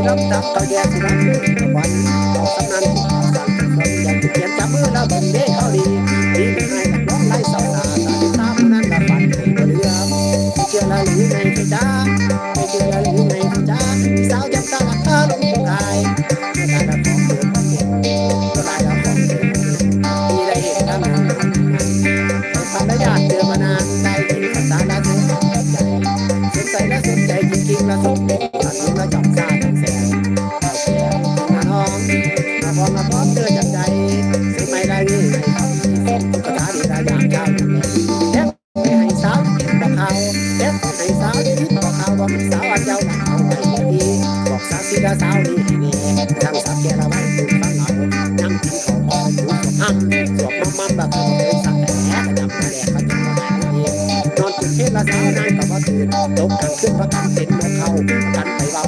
น้ำตาเขาแยกสิรับวันเอาสำนันสั่งคนอยากจะเขียนจับมือแล้วเบิ่งเด้เขาดีดีไม่ให้กับน้องไล่สาวตาตาผู้นั้นละฝันเป็นเรื่องไม่เชื่อละหรือไงพี่จ้าไม่เชื่อละหรือไงพี่จ้าสาวจำตาลักตาลงกายไม่ได้ละของเดิมไม่ได้ละของเดิมมีได้เห็นกันนานทำได้ยากเจอมานานได้ยินภาษาละเธอใจสนใจและสนใจจริงๆละสมอันนี้ละจับซาจับแสงเอาแสงมาน้องมาพร้อมมาพร้อมเจอจับใจซื้อไม่ได้นี่ไม่ทำตุ๊กตาดีได้อย่างเจ้าอย่างนี้เด็กไม่ให้สาวกินตะเขาเด็กไม่ให้สาวกินตะเขาบอกสาวอันเจ้าหน้าเอาใจดีบอกสาวสิละสาวนี่นี่ทั้งสับแกละไว้ตื่นฟังเอานั่งกินข้าวพออยู่สวบมั่มแบบเขาเลยสักแต่แหกระดับมาแดกเขาจะมาหายดีนอนกินเทละสาวนั่งกับว่าตื่นตกกลางคืนเพราะทำเป็นหัวเขากันไปเบา